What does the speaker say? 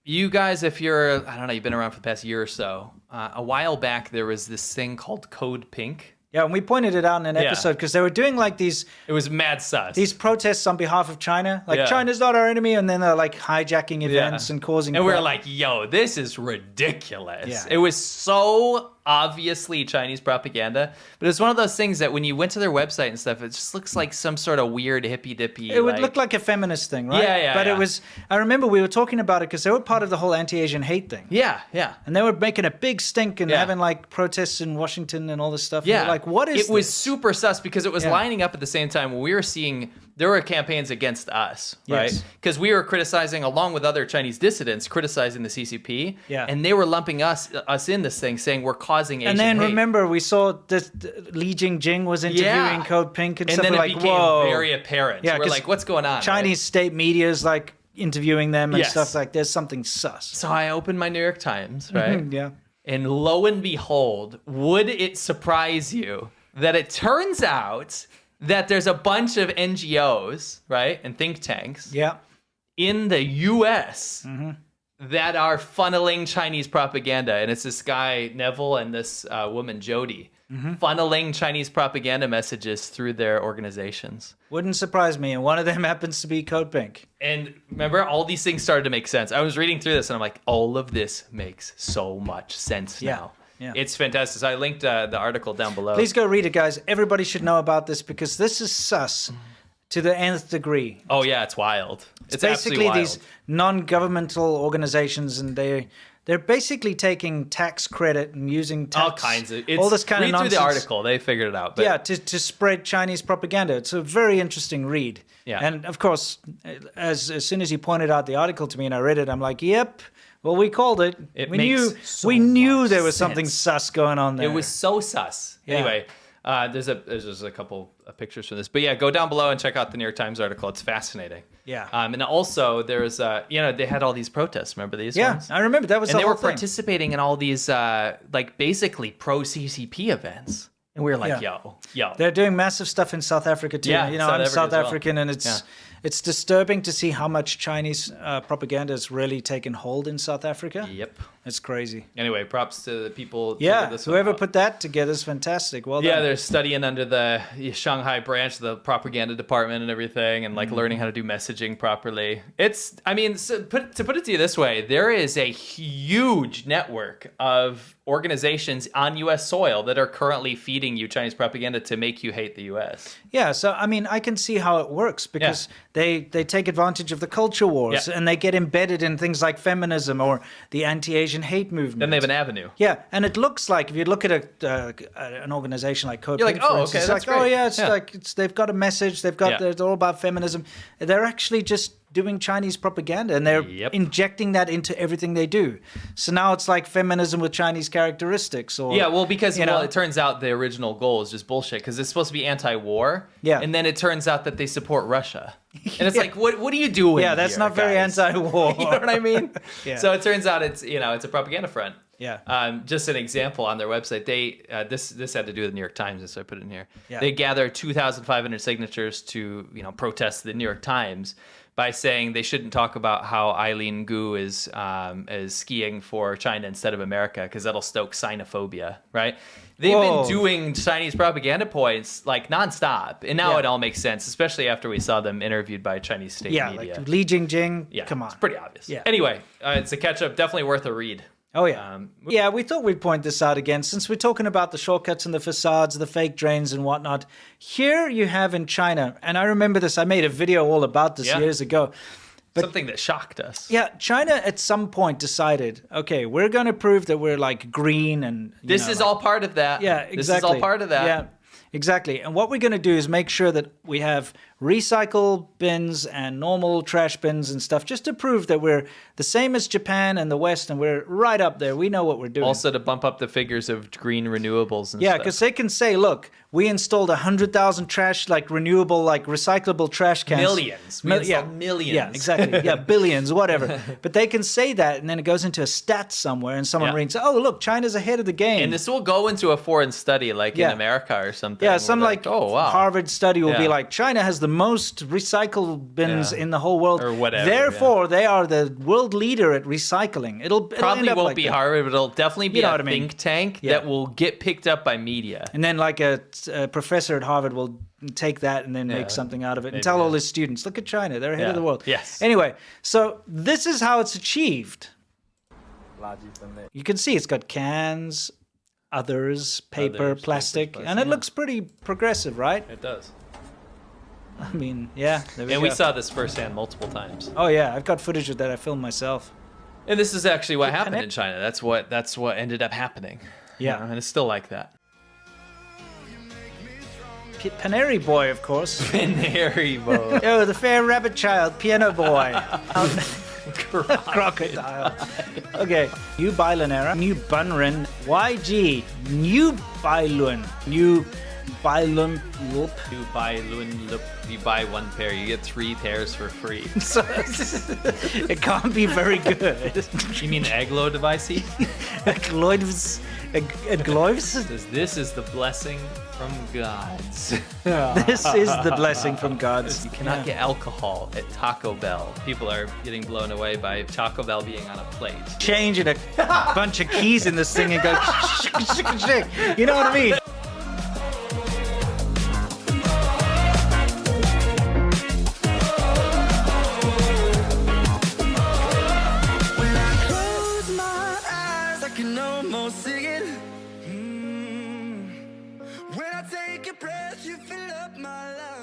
You guys, if you're, I don't know, you've been around for the past year or so, a while back there was this thing called Code Pink. Yeah, and we pointed it out in an episode because they were doing like these. It was mad sus. These protests on behalf of China, like China's not our enemy, and then they're like hijacking events and causing. And we're like, yo, this is ridiculous. Yeah. It was so obviously Chinese propaganda, but it's one of those things that when you went to their website and stuff, it just looks like some sort of weird hippy dippy. It would look like a feminist thing, right? Yeah. But it was. I remember we were talking about it because they were part of the whole anti-Asian hate thing. Yeah. And they were making a big stink and having like protests in Washington and all this stuff. Yeah. And like, what is it? Was super sus because it was Yeah. lining up at the same time when we were seeing there were campaigns against us, right? Yes. Because we were criticizing, along with other Chinese dissidents, criticizing the CCP. Yeah. And they were lumping us in this thing, saying we're causing Asian And then hate. remember, we saw this Li Jingjing was interviewing Code Pink and stuff. then it like, became whoa. very apparent. Yeah, we're 'cause like, what's going on? Chinese state media is like interviewing them and Yes. stuff like. There's something sus. So I opened my New York Times, right? Yeah. And lo and behold, would it surprise you that it turns out that there's a bunch of NGOs, right, and think tanks Yeah. in the U.S. that are funneling Chinese propaganda. And it's this guy, Neville, and this woman, Jody, funneling Chinese propaganda messages through their organizations. Wouldn't surprise me. And one of them happens to be Code Pink. And remember, all these things started to make sense. I was reading through this, and I'm like, all of this makes so much sense now. Yeah. It's fantastic. So I linked the article down below. Please go read it, guys. Everybody should know about this because this is sus to the nth degree. Oh, yeah, it's wild. It's Basically absolutely wild. these non-governmental organizations, and they're basically taking tax credit and using tax, all kinds of all this kind of read nonsense. through the article. They figured it out. But Yeah, to spread Chinese propaganda. It's a very interesting read. Yeah. And of course, as soon as you pointed out the article to me and I read it, I'm like, yep. Well, we called it. It we makes so we knew much there was something sense. sus going on there. It was so sus. Yeah. Anyway, there's just a couple of pictures from this. But yeah, go down below and check out the New York Times article. It's fascinating. Yeah. And also there's, they had all these protests. Remember these Yeah, ones? I remember that was And the they whole were thing. participating in all these, basically pro-CCP events. And we were like, yo. They're doing massive stuff in South Africa too. Yeah, I'm South Africa South as well. African, and it's disturbing to see how much Chinese propaganda has really taken hold in South Africa. Yep. It's crazy. Anyway, props to the people. who Yeah, figured this one whoever out. put that together is fantastic. Well Yeah, done. they're studying under the Shanghai branch of the propaganda department and everything, and like learning how to do messaging properly. To put it to you this way, there is a huge network of organizations on U.S. soil that are currently feeding you Chinese propaganda to make you hate the U.S. Yeah, so I mean, I can see how it works because they take advantage of the culture wars Yeah. and they get embedded in things like feminism or the anti-Asian hate movement. Then they have an avenue. Yeah, and it looks like if you look at an organization like Code You're Pink, like, for oh, instance, okay, it's that's like, oh great. yeah, it's Yeah. like they've got a message, they're all about feminism. They're actually just doing Chinese propaganda and they're injecting that into everything they do. So now it's like feminism with Chinese characteristics. Or Because it turns out the original goal is just bullshit because it's supposed to be anti-war. Yeah. And then it turns out that they support Russia. And it's like, what are you doing? Yeah, that's here, not very guys? anti-war. You know what I mean? Yeah. So it turns out it's a propaganda front. Yeah. Just an example on their website, they this had to do with the New York Times, so I put it in here. Yeah. They gathered 2,500 signatures to protest the New York Times by saying they shouldn't talk about how Eileen Gu is skiing for China instead of America because that'll stoke xenophobia, right? They've been doing Chinese propaganda points like nonstop, and now it all makes sense, especially after we saw them interviewed by Chinese state media. Like Li Jingjing. Yeah, come on, it's pretty obvious. Yeah. Anyway, it's a catch-up, definitely worth a read. Oh, yeah. We thought we'd point this out again. Since we're talking about the shortcuts and the facades, the fake drains and whatnot, here you have in China, and I remember this, I made a video all about this years ago. But, something that shocked us. Yeah, China at some point decided, okay, we're going to prove that we're like green and... This is all part of that. Yeah, exactly. This is all part of that. Yeah, exactly. And what we're going to do is make sure that we have recycle bins and normal trash bins and stuff just to prove that we're the same as Japan and the West and we're right up there. We know what we're doing. Also to bump up the figures of green renewables and yeah, stuff. because they can say, look, we installed 100,000 trash, like renewable, like recyclable trash cans. Millions. We installed millions. Yeah, exactly. Yeah, billions, whatever. But they can say that and then it goes into a stat somewhere and someone reads, oh, look, China's ahead of the game. And this will go into a foreign study like in America or something. Yeah, some like oh, wow. Harvard study will be like, China has the the most recycle bins in the whole world. Or whatever. Therefore, they are the world leader at recycling. It'll probably end up won't like be that. Harvard, but it'll definitely be a think tank Yeah. that will get picked up by media. And then like a professor at Harvard will take that and then make something out of it and tell all his students, look at China, they're ahead of the world. Yes. Anyway, so this is how it's achieved. You can see it's got cans, others, paper, plastic, and it looks pretty progressive, right? It does. I mean, yeah. There we And go. we saw this firsthand multiple times. Oh yeah, I've got footage of that I filmed myself. And this is actually what happened in China. That's what ended up happening. Yeah. And it's still like that. Paneri Boy, of course. Paneri Boy. Oh, the fair rabbit child, piano boy. Crocodile. Okay. New Bailanera, New Bunrin, YG, New Bailun, New Bailun Loop. You buy you buy one pair, you get 3 pairs for free. So it can't be very good. You mean Aglo device? Gloives. This is the blessing from gods. This is the blessing from gods. You cannot get alcohol at Taco Bell. People are getting blown away by Taco Bell being on a plate. Changing a bunch of keys in this thing and go, you know what I mean? When I take a breath, you fill up my life.